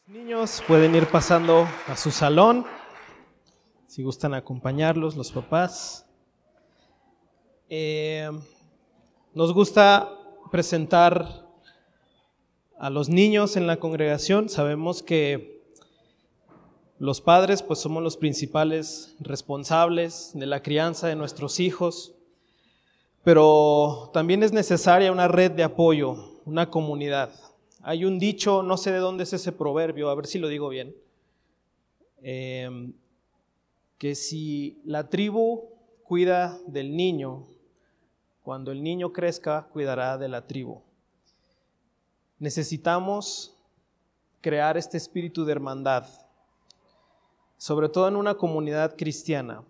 Niños pueden ir pasando a su salón, si gustan acompañarlos, los papás. Nos gusta presentar a los niños en la congregación. Sabemos que los padres pues somos los principales responsables de la crianza de nuestros hijos, pero también es necesaria una red de apoyo, una comunidad. Hay un dicho, no sé de dónde es ese proverbio, a ver si lo digo bien, que si la tribu cuida del niño, cuando el niño crezca, cuidará de la tribu. Necesitamos crear este espíritu de hermandad, sobre todo en una comunidad cristiana.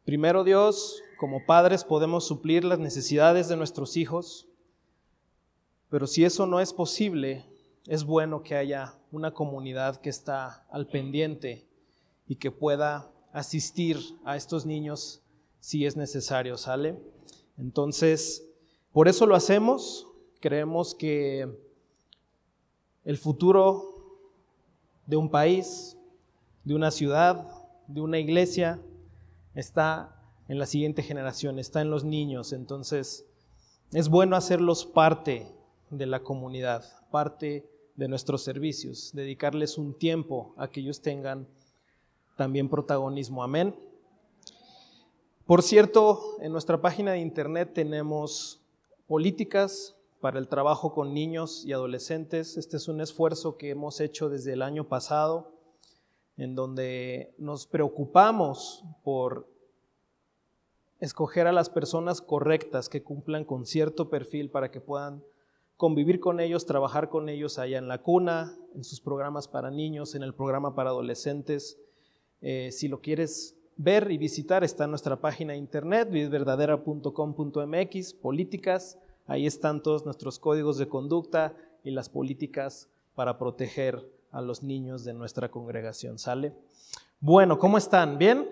Primero Dios, como padres podemos suplir las necesidades de nuestros hijos, pero si eso no es posible, es bueno que haya una comunidad que está al pendiente y que pueda asistir a estos niños si es necesario, ¿sale? Entonces, por eso lo hacemos. Creemos que el futuro de un país, de una ciudad, de una iglesia, está en la siguiente generación, está en los niños. Entonces, es bueno hacerlos parte de la comunidad, parte de nuestros servicios, dedicarles un tiempo a que ellos tengan también protagonismo. Amén. Por cierto, en nuestra página de internet tenemos políticas para el trabajo con niños y adolescentes. Este es un esfuerzo que hemos hecho desde el año pasado, en donde nos preocupamos por escoger a las personas correctas que cumplan con cierto perfil para que puedan convivir con ellos, trabajar con ellos allá en la cuna, en sus programas para niños, en el programa para adolescentes. Si lo quieres ver y visitar, está en nuestra página de internet, vidverdadera.com.mx, políticas. Ahí están todos nuestros códigos de conducta y las políticas para proteger a los niños de nuestra congregación. ¿Sale? Bueno, ¿cómo están? ¿Bien?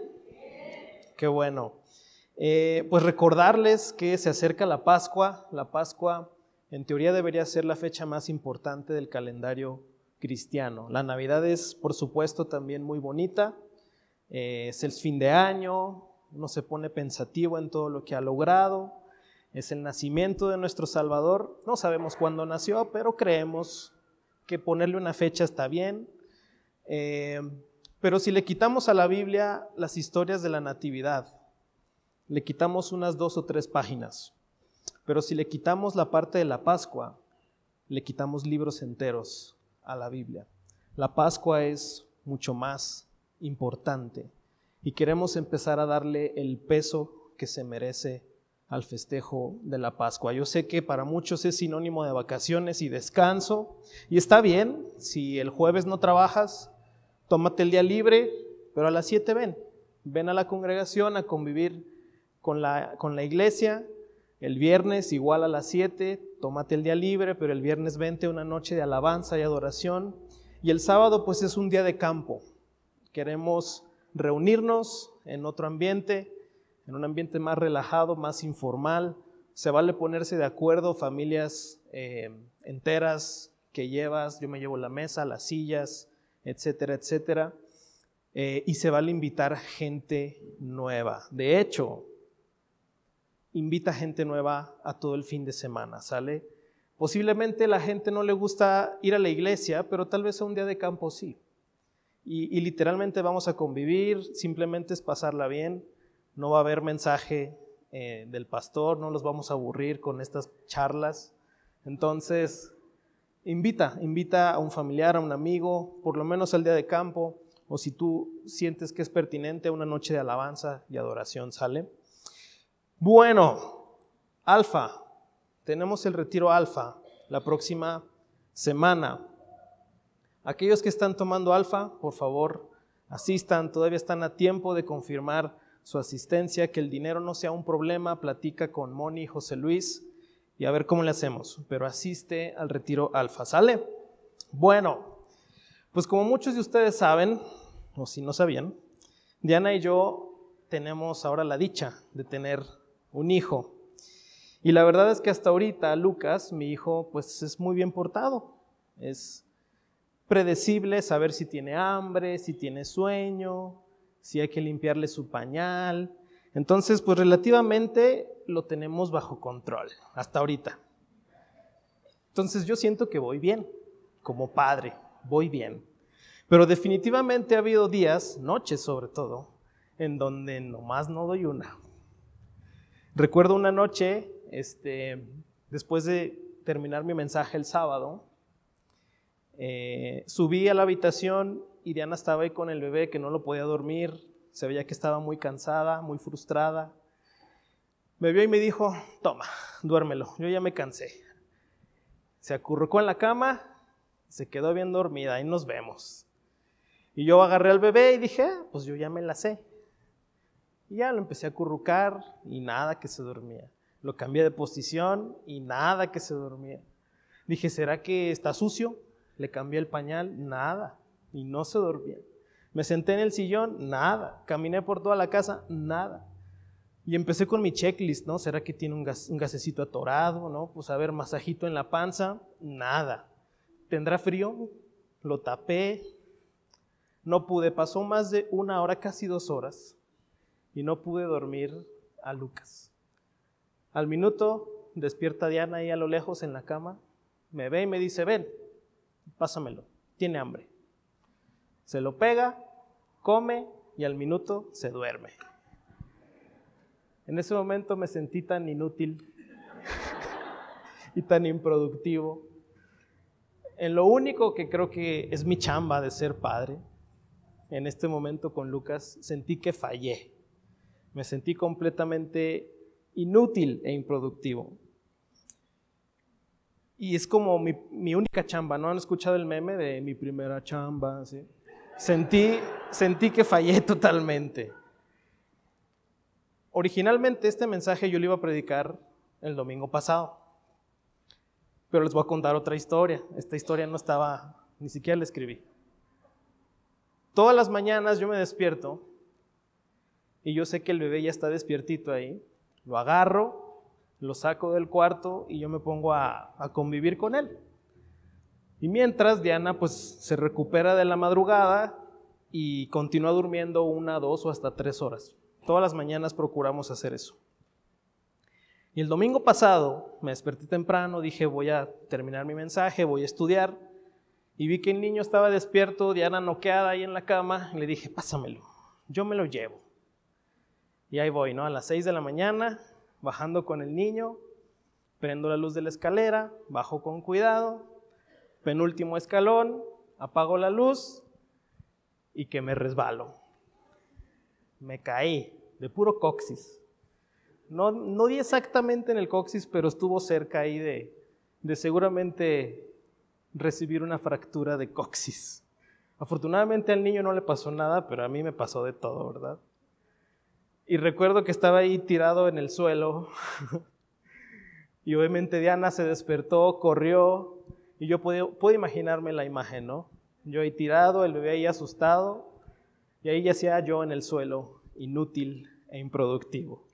Qué bueno. Pues recordarles que se acerca la Pascua. La Pascua en teoría debería ser la fecha más importante del calendario cristiano. La Navidad es, por supuesto, también muy bonita. Es el fin de año, uno se pone pensativo en todo lo que ha logrado. Es el nacimiento de nuestro Salvador. No sabemos cuándo nació, pero creemos que ponerle una fecha está bien. Pero si le quitamos a la Biblia las historias de la Natividad, le quitamos unas 2 o 3 páginas. Pero si le quitamos la parte de la Pascua, le quitamos libros enteros a la Biblia. La Pascua es mucho más importante y queremos empezar a darle el peso que se merece al festejo de la Pascua. Yo sé que para muchos es sinónimo de vacaciones y descanso, y está bien. Si el jueves no trabajas, tómate el día libre, pero a las 7 ven a la congregación a convivir con la iglesia. El viernes igual a las 7, tómate el día libre, pero el viernes vente una noche de alabanza y adoración. Y el sábado pues es un día de campo. Queremos reunirnos en otro ambiente, en un ambiente más relajado, más informal. Se vale ponerse de acuerdo, familias enteras que llevas, yo me llevo la mesa, las sillas, etcétera, etcétera. Y se vale invitar gente nueva. De hecho, invita gente nueva a todo el fin de semana, ¿sale? Posiblemente la gente no le gusta ir a la iglesia, pero tal vez a un día de campo sí. Y literalmente vamos a convivir, simplemente es pasarla bien. No va a haber mensaje del pastor, no los vamos a aburrir con estas charlas. Entonces, invita a un familiar, a un amigo, por lo menos al día de campo, o si tú sientes que es pertinente, una noche de alabanza y adoración, ¿sale? Bueno, Alfa, tenemos el retiro Alfa la próxima semana. Aquellos que están tomando Alfa, por favor, asistan, todavía están a tiempo de confirmar su asistencia, que el dinero no sea un problema. Platica con Moni y José Luis y a ver cómo le hacemos, pero asiste al retiro Alfa, ¿sale? Bueno, pues como muchos de ustedes saben, o si no sabían, Diana y yo tenemos ahora la dicha de tener un hijo. Y la verdad es que hasta ahorita Lucas, mi hijo, pues es muy bien portado. Es predecible saber si tiene hambre, si tiene sueño, si hay que limpiarle su pañal. Entonces, pues relativamente lo tenemos bajo control hasta ahorita. Entonces yo siento que voy bien, como padre, voy bien. Pero definitivamente ha habido días, noches sobre todo, en donde nomás no doy una. Recuerdo una noche, después de terminar mi mensaje el sábado, subí a la habitación y Diana estaba ahí con el bebé que no lo podía dormir, se veía que estaba muy cansada, muy frustrada. Me vio y me dijo, toma, duérmelo, yo ya me cansé. Se acurrucó en la cama, se quedó bien dormida, ahí nos vemos. Y yo agarré al bebé y dije, pues yo ya me la sé. Y ya lo empecé a acurrucar y nada que se dormía. Lo cambié de posición y nada que se dormía. Dije, ¿será que está sucio? Le cambié el pañal, nada, y no se dormía. Me senté en el sillón, nada. Caminé por toda la casa, nada. Y empecé con mi checklist, ¿no? ¿Será que tiene un gasecito atorado, no? Pues a ver, masajito en la panza, nada. ¿Tendrá frío? Lo tapé. No pude, pasó más de 1 hora, casi 2 horas, y no pude dormir a Lucas. Al minuto despierta Diana ahí a lo lejos en la cama, me ve y me dice, ven, pásamelo, tiene hambre. Se lo pega, come y al minuto se duerme. En ese momento me sentí tan inútil y tan improductivo. En lo único que creo que es mi chamba de ser padre, en este momento con Lucas, sentí que fallé. Me sentí completamente inútil e improductivo. Y es como mi única chamba, ¿no? ¿Han escuchado el meme de mi primera chamba? ¿Sí? Sentí que fallé totalmente. Originalmente este mensaje yo lo iba a predicar el domingo pasado, pero les voy a contar otra historia. Esta historia no estaba, ni siquiera la escribí. Todas las mañanas yo me despierto y yo sé que el bebé ya está despiertito ahí. Lo agarro, lo saco del cuarto y yo me pongo a convivir con él. Y mientras Diana pues se recupera de la madrugada y continúa durmiendo 1, 2 o hasta 3 horas. Todas las mañanas procuramos hacer eso. Y el domingo pasado me desperté temprano, dije voy a terminar mi mensaje, voy a estudiar. Y vi que el niño estaba despierto, Diana noqueada ahí en la cama, y le dije, pásamelo, yo me lo llevo. Y ahí voy, ¿no? A las 6 de la mañana, bajando con el niño, prendo la luz de la escalera, bajo con cuidado, penúltimo escalón, apago la luz y que me resbalo. Me caí de puro coxis. No di exactamente en el coxis, pero estuvo cerca ahí de seguramente recibir una fractura de coxis. Afortunadamente al niño no le pasó nada, pero a mí me pasó de todo, ¿verdad? Y recuerdo que estaba ahí tirado en el suelo y obviamente Diana se despertó, corrió y yo puedo imaginarme la imagen, ¿no? Yo ahí tirado, el bebé ahí asustado y ahí yacía yo en el suelo, inútil e improductivo.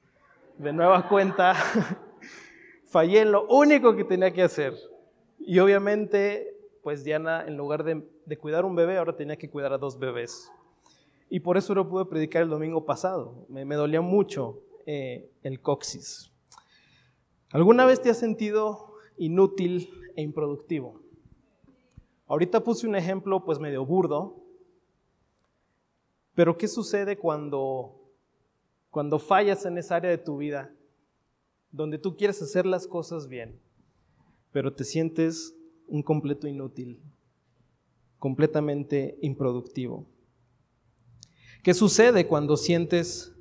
De nueva cuenta, fallé en lo único que tenía que hacer. Y obviamente, pues Diana, en lugar de cuidar un bebé, ahora tenía que cuidar a 2 bebés. Y por eso no pude predicar el domingo pasado. Me dolía mucho el coxis. ¿Alguna vez te has sentido inútil e improductivo? Ahorita puse un ejemplo pues medio burdo, pero ¿qué sucede cuando fallas en esa área de tu vida donde tú quieres hacer las cosas bien, pero te sientes un completo inútil, completamente improductivo? ¿Qué sucede cuando sientes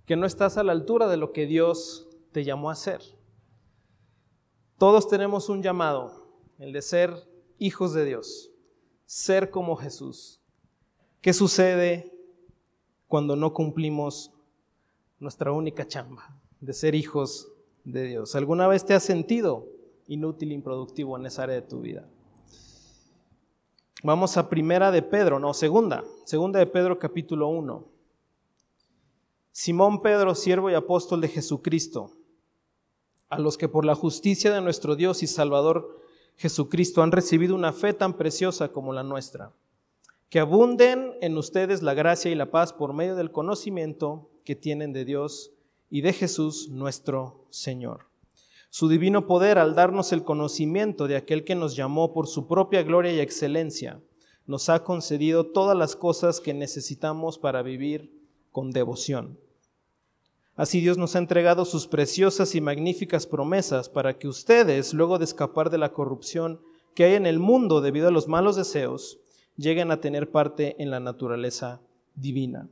que no estás a la altura de lo que Dios te llamó a hacer? Todos tenemos un llamado, el de ser hijos de Dios, ser como Jesús. ¿Qué sucede cuando no cumplimos nuestra única chamba de ser hijos de Dios? ¿Alguna vez te has sentido inútil, improductivo en esa área de tu vida? Vamos a segunda de Pedro capítulo 1. Simón Pedro, siervo y apóstol de Jesucristo, a los que por la justicia de nuestro Dios y Salvador Jesucristo han recibido una fe tan preciosa como la nuestra. Que abunden en ustedes la gracia y la paz por medio del conocimiento que tienen de Dios y de Jesús nuestro Señor. Su divino poder, al darnos el conocimiento de aquel que nos llamó por su propia gloria y excelencia, nos ha concedido todas las cosas que necesitamos para vivir con devoción. Así Dios nos ha entregado sus preciosas y magníficas promesas para que ustedes, luego de escapar de la corrupción que hay en el mundo debido a los malos deseos, lleguen a tener parte en la naturaleza divina.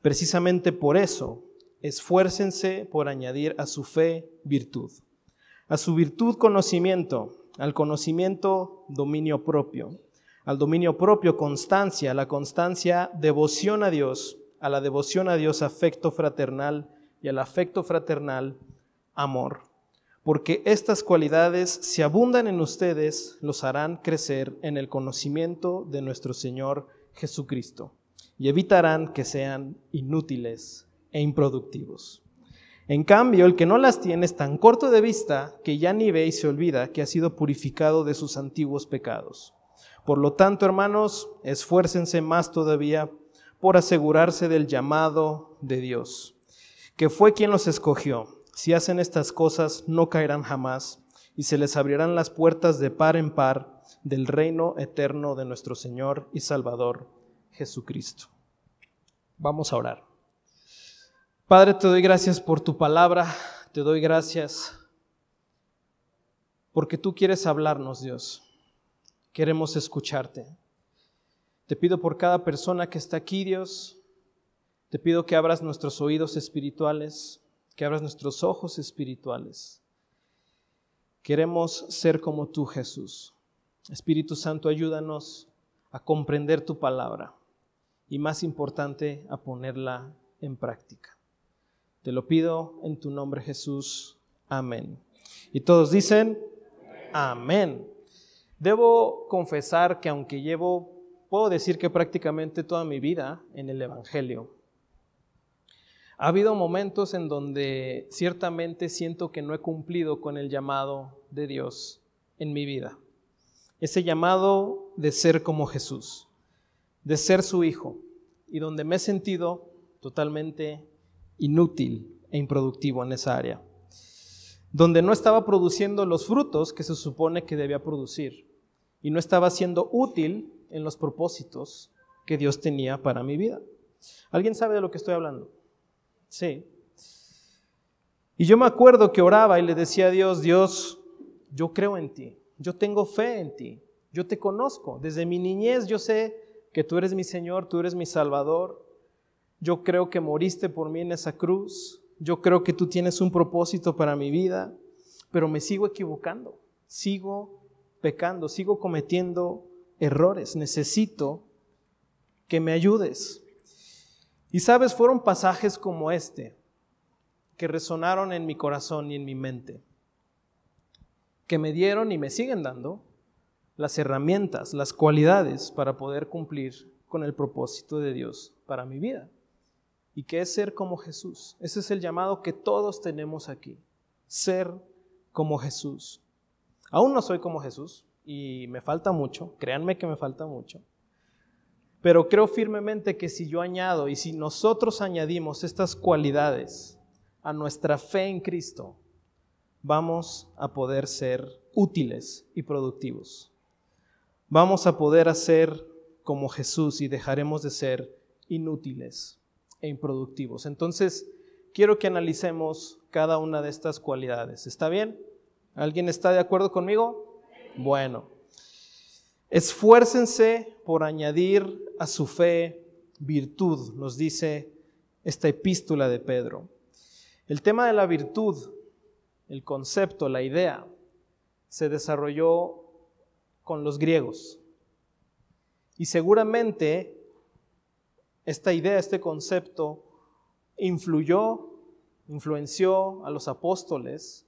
Precisamente por eso, esfuércense por añadir a su fe virtud, a su virtud conocimiento, al conocimiento dominio propio, al dominio propio constancia, a la constancia devoción a Dios, a la devoción a Dios afecto fraternal y al afecto fraternal amor. Porque estas cualidades, si abundan en ustedes, los harán crecer en el conocimiento de nuestro Señor Jesucristo y evitarán que sean inútiles e improductivos. En cambio, el que no las tiene es tan corto de vista que ya ni ve y se olvida que ha sido purificado de sus antiguos pecados. Por lo tanto, hermanos, esfuércense más todavía por asegurarse del llamado de Dios, que fue quien los escogió. Si hacen estas cosas, no caerán jamás y se les abrirán las puertas de par en par del reino eterno de nuestro Señor y Salvador Jesucristo. Vamos a orar. Padre, te doy gracias por tu palabra, te doy gracias porque tú quieres hablarnos, Dios. Queremos escucharte. Te pido por cada persona que está aquí, Dios. Te pido que abras nuestros oídos espirituales, que abras nuestros ojos espirituales. Queremos ser como tú, Jesús. Espíritu Santo, ayúdanos a comprender tu palabra y, más importante, a ponerla en práctica. Te lo pido en tu nombre, Jesús. Amén. Y todos dicen, amén. Debo confesar que aunque puedo decir que prácticamente toda mi vida en el Evangelio, ha habido momentos en donde ciertamente siento que no he cumplido con el llamado de Dios en mi vida. Ese llamado de ser como Jesús, de ser su hijo, y donde me he sentido totalmente inútil e improductivo en esa área, donde no estaba produciendo los frutos que se supone que debía producir y no estaba siendo útil en los propósitos que Dios tenía para mi vida. ¿Alguien sabe de lo que estoy hablando? Sí. Y yo me acuerdo que oraba y le decía a Dios, Dios, yo creo en ti, yo tengo fe en ti, yo te conozco, desde mi niñez yo sé que tú eres mi Señor, tú eres mi Salvador, yo creo que moriste por mí en esa cruz, yo creo que tú tienes un propósito para mi vida, pero me sigo equivocando, sigo pecando, sigo cometiendo errores, necesito que me ayudes. Y sabes, fueron pasajes como este que resonaron en mi corazón y en mi mente, que me dieron y me siguen dando las herramientas, las cualidades para poder cumplir con el propósito de Dios para mi vida. Y que es ser como Jesús. Ese es el llamado que todos tenemos aquí, ser como Jesús. Aún no soy como Jesús y me falta mucho, créanme que me falta mucho. Pero creo firmemente que si yo añado y si nosotros añadimos estas cualidades a nuestra fe en Cristo, vamos a poder ser útiles y productivos. Vamos a poder hacer como Jesús y dejaremos de ser inútiles e improductivos. Entonces, quiero que analicemos cada una de estas cualidades. ¿Está bien? ¿Alguien está de acuerdo conmigo? Bueno. Esfuércense por añadir a su fe virtud, nos dice esta epístola de Pedro. El tema de la virtud, el concepto, la idea, se desarrolló con los griegos. Y seguramente esta idea, este concepto, influenció a los apóstoles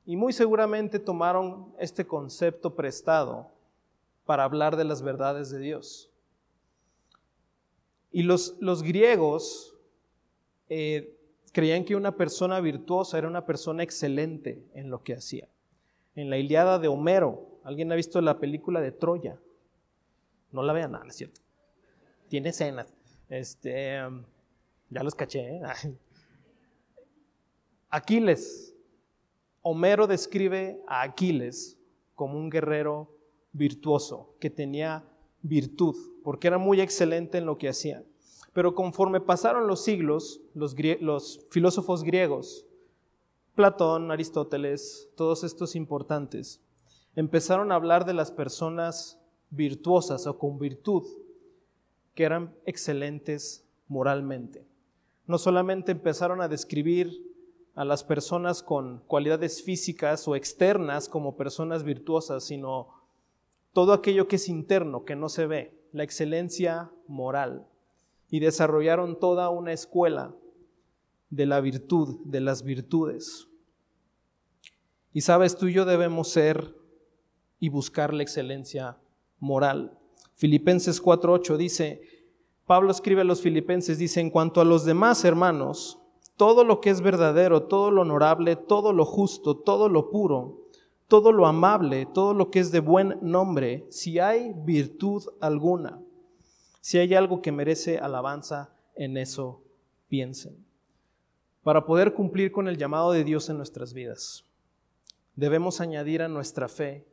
y muy seguramente tomaron este concepto prestado para hablar de las verdades de Dios. Y los griegos creían que una persona virtuosa era una persona excelente en lo que hacía. En la Ilíada de Homero ¿Alguien ha visto la película de Troya? No la vean, nada, no es cierto. Tiene escenas. Ya los caché, ¿eh? Aquiles. Homero describe a Aquiles como un guerrero virtuoso, que tenía virtud, porque era muy excelente en lo que hacía. Pero conforme pasaron los siglos, los filósofos griegos, Platón, Aristóteles, todos estos importantes, empezaron a hablar de las personas virtuosas o con virtud, que eran excelentes moralmente. No solamente empezaron a describir a las personas con cualidades físicas o externas como personas virtuosas, sino todo aquello que es interno, que no se ve, la excelencia moral. Y desarrollaron toda una escuela de la virtud, de las virtudes. Y sabes, tú y yo debemos ser y buscar la excelencia moral. Filipenses 4:8 dice, Pablo escribe a los filipenses, dice, en cuanto a los demás hermanos, todo lo que es verdadero, todo lo honorable, todo lo justo, todo lo puro, todo lo amable, todo lo que es de buen nombre, si hay virtud alguna, si hay algo que merece alabanza, en eso piensen. Para poder cumplir con el llamado de Dios en nuestras vidas, debemos añadir a nuestra fe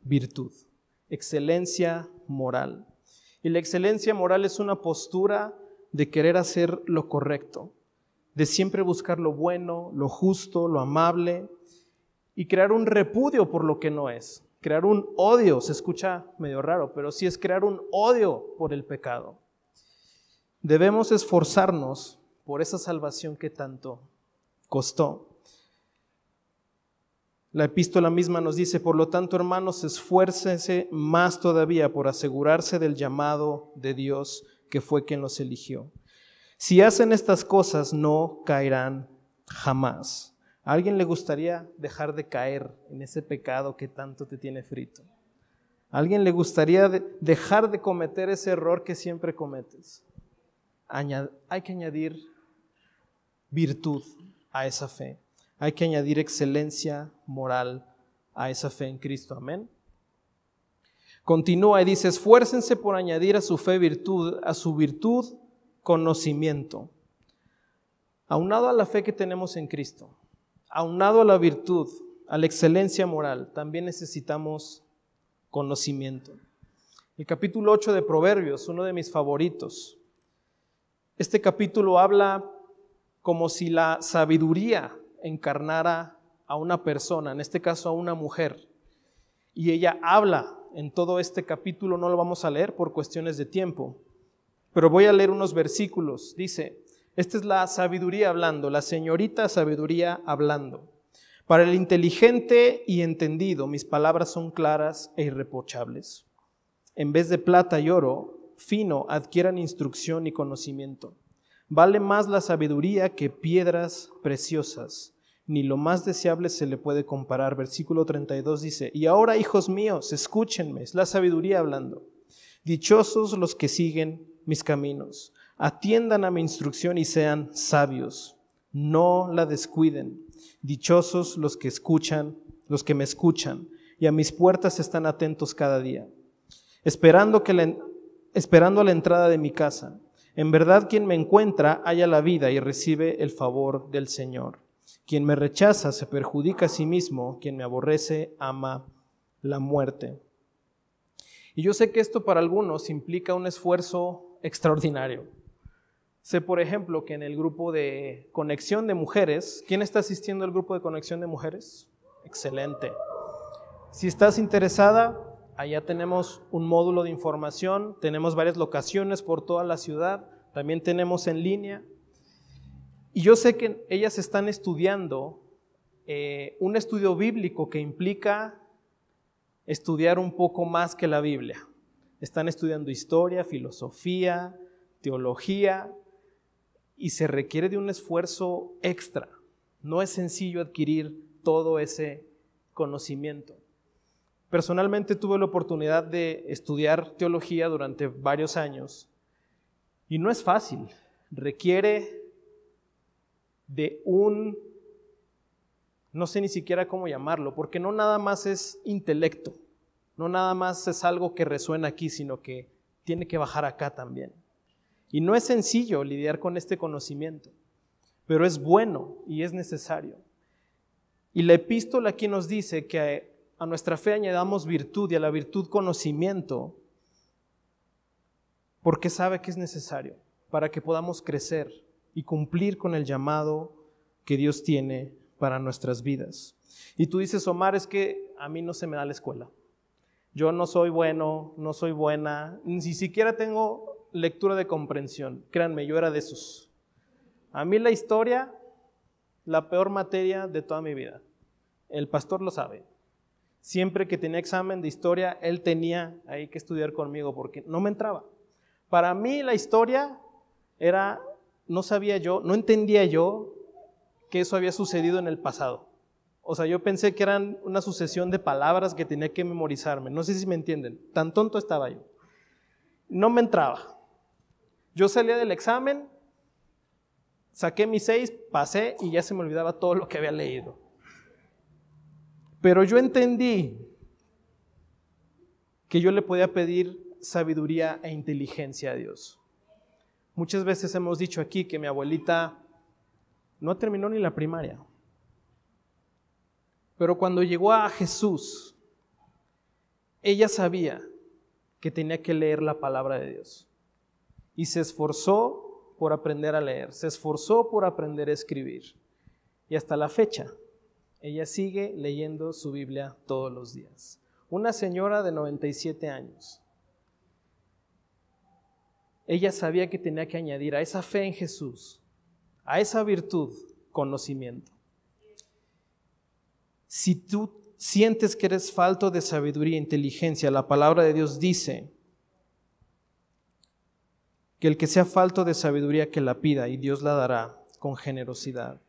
virtud, excelencia moral. Y la excelencia moral es una postura de querer hacer lo correcto, de siempre buscar lo bueno, lo justo, lo amable y crear un repudio por lo que no es. Crear un odio, se escucha medio raro, pero sí es crear un odio por el pecado. Debemos esforzarnos por esa salvación que tanto costó. La epístola misma nos dice, por lo tanto, hermanos, esfuércense más todavía por asegurarse del llamado de Dios que fue quien los eligió. Si hacen estas cosas, no caerán jamás. ¿A alguien le gustaría dejar de caer en ese pecado que tanto te tiene frito? ¿A alguien le gustaría dejar de cometer ese error que siempre cometes? Hay que añadir virtud a esa fe. Hay que añadir excelencia moral a esa fe en Cristo. Amén. Continúa y dice, esfuércense por añadir a su fe virtud, a su virtud conocimiento. Aunado a la fe que tenemos en Cristo, aunado a la virtud, a la excelencia moral, también necesitamos conocimiento. El capítulo 8 de Proverbios, uno de mis favoritos. Este capítulo habla como si la sabiduría encarnara a una persona, en este caso a una mujer. Y ella habla en todo este capítulo, no lo vamos a leer por cuestiones de tiempo, pero voy a leer unos versículos. Dice, esta es la sabiduría hablando, la señorita sabiduría hablando. Para el inteligente y entendido, mis palabras son claras e irreprochables. En vez de plata y oro, fino, adquieran instrucción y conocimiento. Vale más la sabiduría que piedras preciosas, ni lo más deseable se le puede comparar. Versículo 32 dice, y ahora, hijos míos, escúchenme, es la sabiduría hablando. Dichosos los que siguen mis caminos, atiendan a mi instrucción y sean sabios, no la descuiden. Dichosos los que me escuchan, y a mis puertas están atentos cada día, esperando a la entrada de mi casa. En verdad, quien me encuentra halla la vida y recibe el favor del Señor. Quien me rechaza se perjudica a sí mismo, quien me aborrece ama la muerte. Y yo sé que esto para algunos implica un esfuerzo extraordinario. Sé, por ejemplo, que en el grupo de conexión de mujeres, ¿quién está asistiendo al grupo de conexión de mujeres? Excelente. Si estás interesada, allá tenemos un módulo de información, tenemos varias locaciones por toda la ciudad, también tenemos en línea. Y yo sé que ellas están estudiando un estudio bíblico que implica estudiar un poco más que la Biblia. Están estudiando historia, filosofía, teología, y se requiere de un esfuerzo extra. No es sencillo adquirir todo ese conocimiento. Personalmente tuve la oportunidad de estudiar teología durante varios años y no es fácil. Requiere de no sé ni siquiera cómo llamarlo, porque no nada más es intelecto. No nada más es algo que resuena aquí, sino que tiene que bajar acá también. Y no es sencillo lidiar con este conocimiento, pero es bueno y es necesario. Y la epístola aquí nos dice que a nuestra fe añadamos virtud y a la virtud conocimiento, porque sabe que es necesario para que podamos crecer y cumplir con el llamado que Dios tiene para nuestras vidas. Y tú dices, Omar, es que a mí no se me da la escuela. Yo no soy bueno, no soy buena, ni siquiera tengo lectura de comprensión. Créanme, yo era de esos. A mí la historia, la peor materia de toda mi vida. El pastor lo sabe. Siempre que tenía examen de historia, él tenía ahí que estudiar conmigo porque no me entraba. Para mí la historia era, no sabía yo, no entendía yo que eso había sucedido en el pasado. O sea, yo pensé que eran una sucesión de palabras que tenía que memorizarme. No sé si me entienden, tan tonto estaba yo. No me entraba. Yo salía del examen, saqué mis 6, pasé y ya se me olvidaba todo lo que había leído. Pero yo entendí que yo le podía pedir sabiduría e inteligencia a Dios. Muchas veces hemos dicho aquí que mi abuelita no terminó ni la primaria. Pero cuando llegó a Jesús, ella sabía que tenía que leer la palabra de Dios. Y se esforzó por aprender a leer, se esforzó por aprender a escribir. Y hasta la fecha, ella sigue leyendo su Biblia todos los días. Una señora de 97 años. Ella sabía que tenía que añadir a esa fe en Jesús, a esa virtud, conocimiento. Si tú sientes que eres falto de sabiduría e inteligencia, la palabra de Dios dice que el que sea falto de sabiduría que la pida y Dios la dará con generosidad.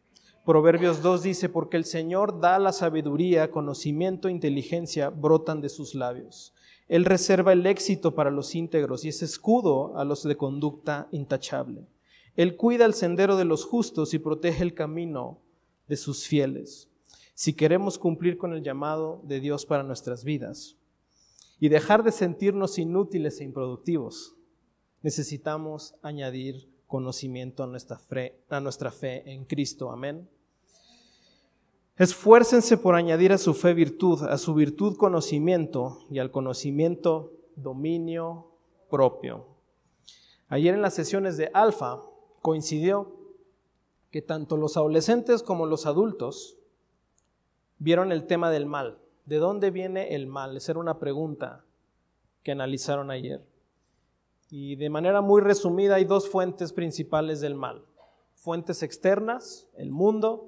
Proverbios 2 dice, porque el Señor da la sabiduría, conocimiento e inteligencia brotan de sus labios. Él reserva el éxito para los íntegros y es escudo a los de conducta intachable. Él cuida el sendero de los justos y protege el camino de sus fieles. Si queremos cumplir con el llamado de Dios para nuestras vidas y dejar de sentirnos inútiles e improductivos, necesitamos añadir conocimiento a nuestra fe en Cristo. Amén. Esfuércense por añadir a su fe virtud, a su virtud conocimiento y al conocimiento dominio propio. Ayer en las sesiones de Alfa coincidió que tanto los adolescentes como los adultos vieron el tema del mal. ¿De dónde viene el mal? Esa era una pregunta que analizaron ayer. Y de manera muy resumida hay dos fuentes principales del mal. Fuentes externas, el mundo,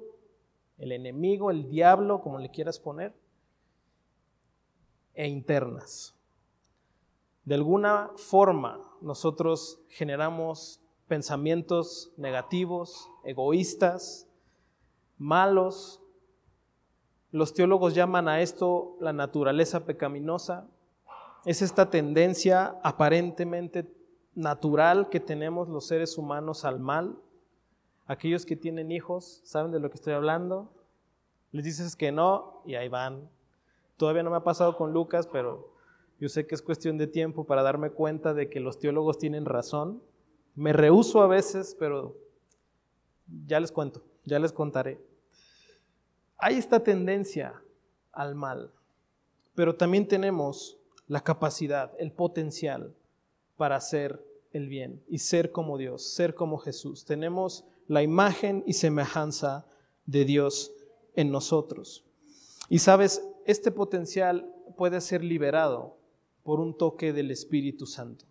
el enemigo, el diablo, como le quieras poner, e internas. De alguna forma nosotros generamos pensamientos negativos, egoístas, malos. Los teólogos llaman a esto la naturaleza pecaminosa. Es esta tendencia aparentemente natural que tenemos los seres humanos al mal. Aquellos que tienen hijos, ¿saben de lo que estoy hablando? Les dices que no y ahí van. Todavía no me ha pasado con Lucas, pero yo sé que es cuestión de tiempo para darme cuenta de que los teólogos tienen razón. Me rehúso a veces, pero ya les cuento, ya les contaré. Hay esta tendencia al mal, pero también tenemos la capacidad, el potencial para hacer el bien y ser como Dios, ser como Jesús. Tenemos la imagen y semejanza de Dios en nosotros. Y sabes, este potencial puede ser liberado por un toque del Espíritu Santo.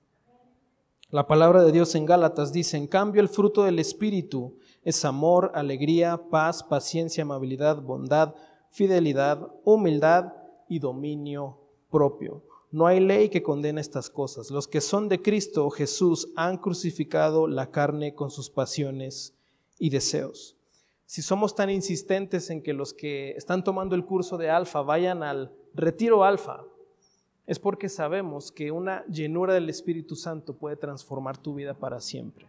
La palabra de Dios en Gálatas dice, en cambio el fruto del Espíritu es amor, alegría, paz, paciencia, amabilidad, bondad, fidelidad, humildad y dominio propio. No hay ley que condene estas cosas. Los que son de Cristo Jesús han crucificado la carne con sus pasiones y deseos. Si somos tan insistentes en que los que están tomando el curso de Alfa vayan al retiro Alfa, es porque sabemos que una llenura del Espíritu Santo puede transformar tu vida para siempre.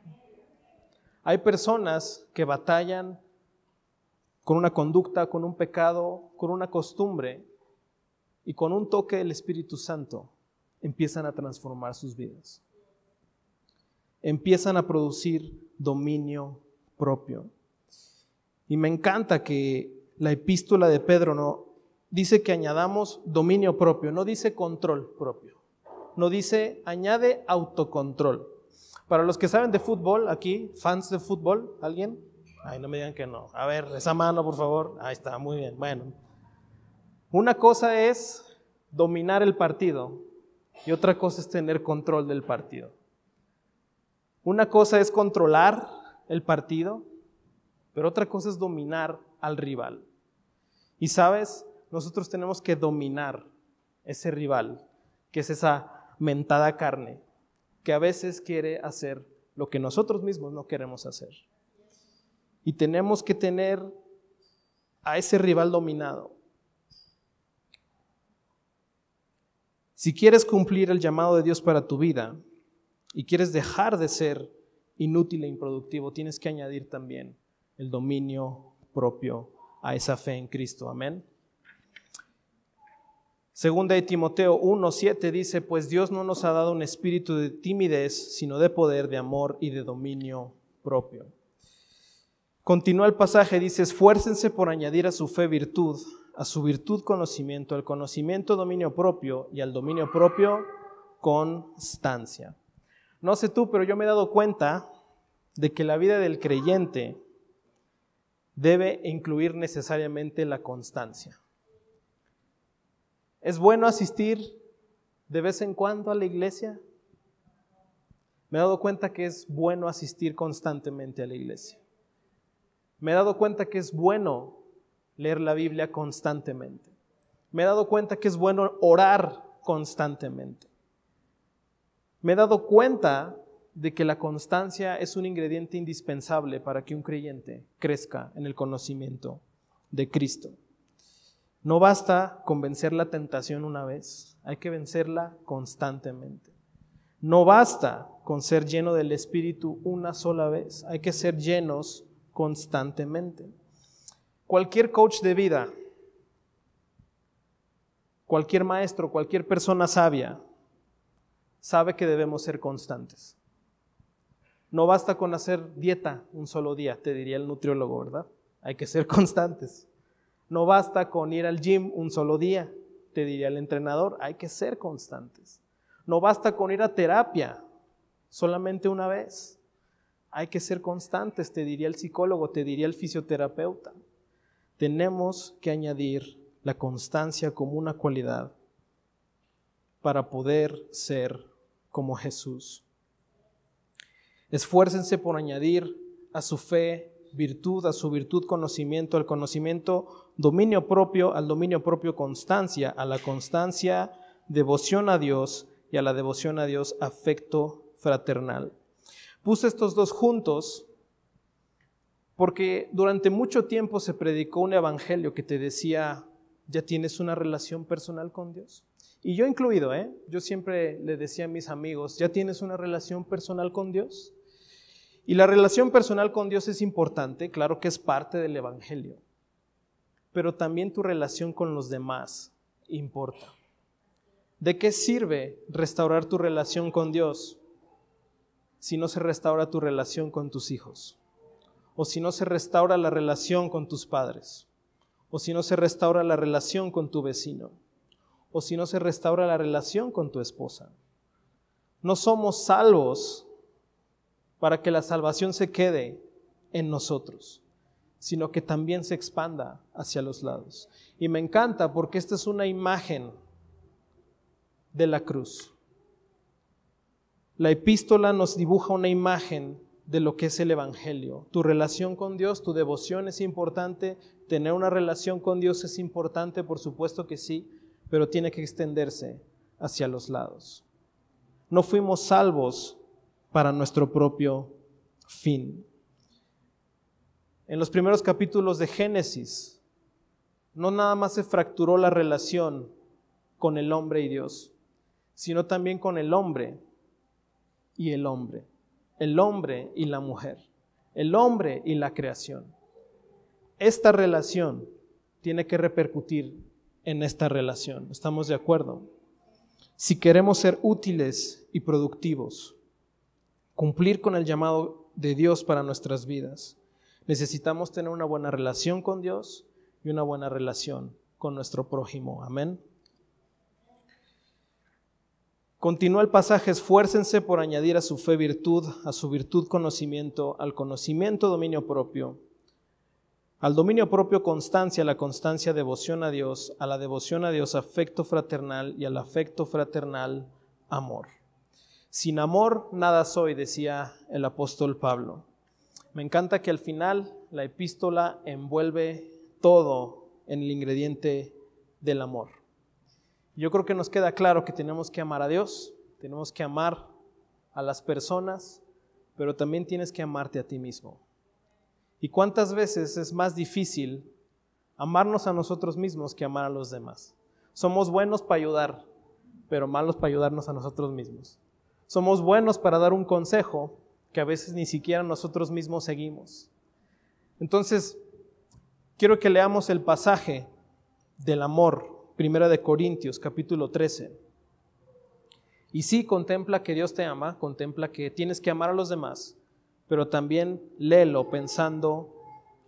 Hay personas que batallan con una conducta, con un pecado, con una costumbre, y con un toque del Espíritu Santo empiezan a transformar sus vidas. Empiezan a producir dominio propio. Y me encanta que la epístola de Pedro no dice que añadamos dominio propio, no dice control propio, no dice añade autocontrol. Para los que saben de fútbol, aquí, fans de fútbol, ¿alguien? Ay, no me digan que no. A ver, esa mano, por favor. Ahí está, muy bien. Bueno, una cosa es dominar el partido y otra cosa es tener control del partido. Una cosa es controlar el partido, pero otra cosa es dominar al rival. Y sabes, nosotros tenemos que dominar ese rival, que es esa mentada carne, que a veces quiere hacer lo que nosotros mismos no queremos hacer. Y tenemos que tener a ese rival dominado. Si quieres cumplir el llamado de Dios para tu vida y quieres dejar de ser inútil e improductivo, tienes que añadir también el dominio propio a esa fe en Cristo. Amén. Segunda de Timoteo 1:7 dice, pues Dios no nos ha dado un espíritu de timidez, sino de poder, de amor y de dominio propio. Continúa el pasaje, dice, esfuércense por añadir a su fe virtud, a su virtud conocimiento, al conocimiento dominio propio y al dominio propio constancia. No sé tú, pero yo me he dado cuenta de que la vida del creyente debe incluir necesariamente la constancia. ¿Es bueno asistir de vez en cuando a la iglesia? Me he dado cuenta que es bueno asistir constantemente a la iglesia. Me he dado cuenta que es bueno leer la Biblia constantemente. Me he dado cuenta que es bueno orar constantemente. Me he dado cuenta de que la constancia es un ingrediente indispensable para que un creyente crezca en el conocimiento de Cristo. No basta con vencer la tentación una vez, hay que vencerla constantemente. No basta con ser lleno del Espíritu una sola vez, hay que ser llenos constantemente. Cualquier coach de vida, cualquier maestro, cualquier persona sabia, sabe que debemos ser constantes. No basta con hacer dieta un solo día, te diría el nutriólogo, ¿verdad? Hay que ser constantes. No basta con ir al gym un solo día, te diría el entrenador, hay que ser constantes. No basta con ir a terapia solamente una vez, hay que ser constantes, te diría el psicólogo, te diría el fisioterapeuta. Tenemos que añadir la constancia como una cualidad para poder ser como Jesús. Esfuércense por añadir a su fe virtud, a su virtud conocimiento, al conocimiento dominio propio, al dominio propio constancia, a la constancia devoción a Dios y a la devoción a Dios afecto fraternal. Puse estos dos juntos porque durante mucho tiempo se predicó un evangelio que te decía, ya tienes una relación personal con Dios. Y yo incluido, yo siempre le decía a mis amigos, ¿ya tienes una relación personal con Dios? Y la relación personal con Dios es importante, claro que es parte del evangelio, pero también tu relación con los demás importa. ¿De qué sirve restaurar tu relación con Dios si no se restaura tu relación con tus hijos? O si no se restaura la relación con tus padres, o si no se restaura la relación con tu vecino, o si no se restaura la relación con tu esposa. No somos salvos para que la salvación se quede en nosotros, sino que también se expanda hacia los lados. Y me encanta porque esta es una imagen de la cruz. La epístola nos dibuja una imagen de lo que es el evangelio. Tu relación con Dios, tu devoción es importante, tener una relación con Dios es importante, por supuesto que sí, pero tiene que extenderse hacia los lados. No fuimos salvos para nuestro propio fin. En los primeros capítulos de Génesis, no nada más se fracturó la relación con el hombre y Dios, sino también con el hombre y el hombre y la mujer, el hombre y la creación. Esta relación tiene que repercutir en esta relación. ¿Estamos de acuerdo? Si queremos ser útiles y productivos, cumplir con el llamado de Dios para nuestras vidas, necesitamos tener una buena relación con Dios y una buena relación con nuestro prójimo. Amén. Continúa el pasaje: esfuércense por añadir a su fe virtud, a su virtud conocimiento, al conocimiento dominio propio, al dominio propio constancia, a la constancia devoción a Dios, a la devoción a Dios afecto fraternal y al afecto fraternal amor. Sin amor nada soy, decía el apóstol Pablo. Me encanta que al final la epístola envuelve todo en el ingrediente del amor. Yo creo que nos queda claro que tenemos que amar a Dios, tenemos que amar a las personas, pero también tienes que amarte a ti mismo. ¿Y cuántas veces es más difícil amarnos a nosotros mismos que amar a los demás? Somos buenos para ayudar, pero malos para ayudarnos a nosotros mismos. Somos buenos para dar un consejo que a veces ni siquiera nosotros mismos seguimos. Entonces, quiero que leamos el pasaje del amor, 1 Corintios, capítulo 13. Y sí, contempla que Dios te ama, contempla que tienes que amar a los demás, pero también léelo pensando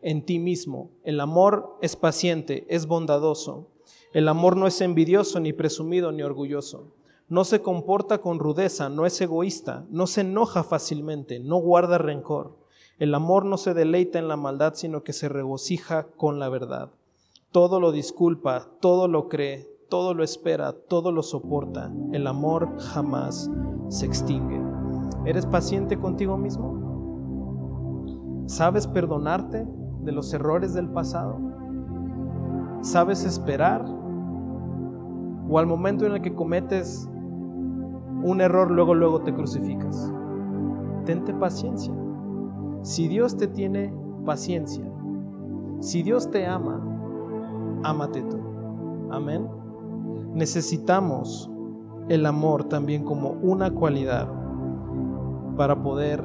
en ti mismo. El amor es paciente, es bondadoso. El amor no es envidioso, ni presumido, ni orgulloso. No se comporta con rudeza, no es egoísta, no se enoja fácilmente, no guarda rencor. El amor no se deleita en la maldad, sino que se regocija con la verdad. Todo lo disculpa, todo lo cree, todo lo espera, todo lo soporta. El amor jamás se extingue. ¿Eres paciente contigo mismo? ¿Sabes perdonarte de los errores del pasado? ¿Sabes esperar? ¿O al momento en el que cometes un error, luego te crucificas? Tente paciencia. Si Dios te tiene paciencia, si Dios te ama, ámate tú. Amén. Necesitamos el amor también como una cualidad para poder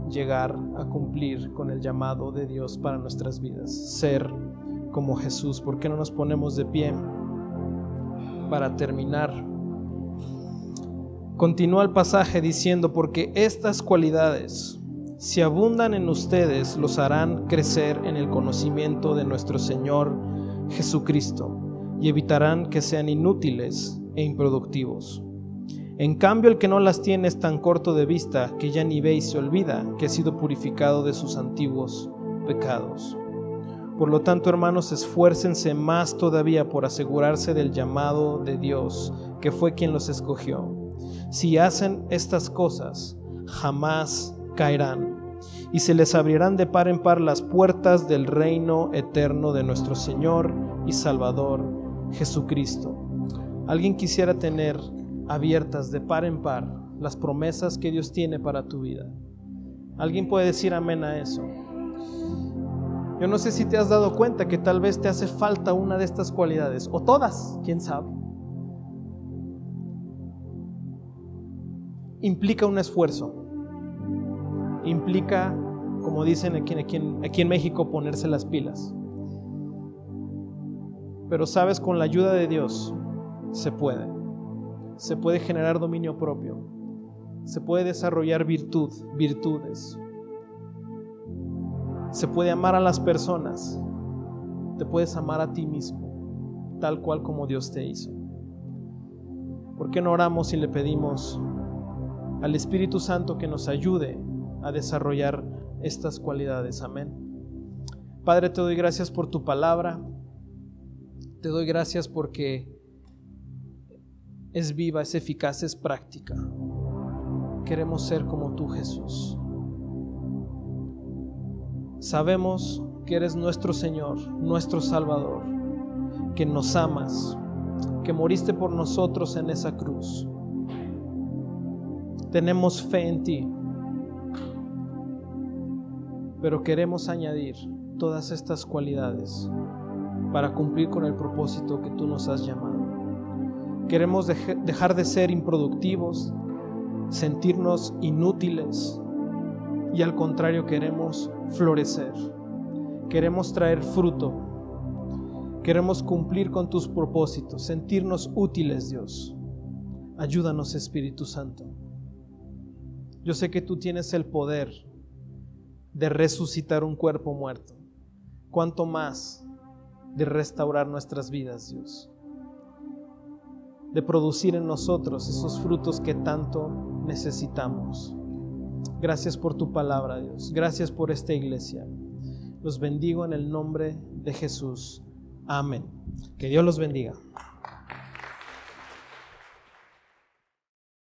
llegar a cumplir con el llamado de Dios para nuestras vidas. Ser como Jesús. ¿Por qué no nos ponemos de pie para terminar? Continúa el pasaje diciendo: porque estas cualidades, si abundan en ustedes, los harán crecer en el conocimiento de nuestro Señor Jesucristo y evitarán que sean inútiles e improductivos. En cambio, el que no las tiene es tan corto de vista que ya ni ve y se olvida que ha sido purificado de sus antiguos pecados. Por lo tanto, hermanos, esfuércense más todavía por asegurarse del llamado de Dios, que fue quien los escogió. Si hacen estas cosas, jamás caerán, y se les abrirán de par en par las puertas del reino eterno de nuestro Señor y Salvador Jesucristo. ¿Alguien quisiera tener abiertas de par en par las promesas que Dios tiene para tu vida? ¿Alguien puede decir amén a eso? Yo no sé si te has dado cuenta que tal vez te hace falta una de estas cualidades, o todas, quién sabe. Implica un esfuerzo, implica, como dicen aquí en México, ponerse las pilas. Pero sabes, con la ayuda de Dios se puede generar dominio propio, se puede desarrollar virtudes, se puede amar a las personas, te puedes amar a ti mismo, tal cual como Dios te hizo. ¿Por qué no oramos y le pedimos al Espíritu Santo que nos ayude a desarrollar estas cualidades? Amén. Padre, te doy gracias por tu palabra, te doy gracias porque es viva, es eficaz, es práctica. Queremos ser como tú, Jesús. Sabemos que eres nuestro Señor, nuestro Salvador, que nos amas, que moriste por nosotros en esa cruz. Tenemos fe en ti, pero queremos añadir todas estas cualidades para cumplir con el propósito que tú nos has llamado. Queremos dejar de ser improductivos, sentirnos inútiles, y al contrario queremos florecer, queremos traer fruto, Queremos cumplir con tus propósitos, sentirnos útiles, Dios. Ayúdanos, Espíritu Santo. Yo sé que tú tienes el poder de resucitar un cuerpo muerto. Cuánto más de restaurar nuestras vidas, Dios. De producir en nosotros esos frutos que tanto necesitamos. Gracias por tu palabra, Dios. Gracias por esta iglesia. Los bendigo en el nombre de Jesús. Amén. Que Dios los bendiga.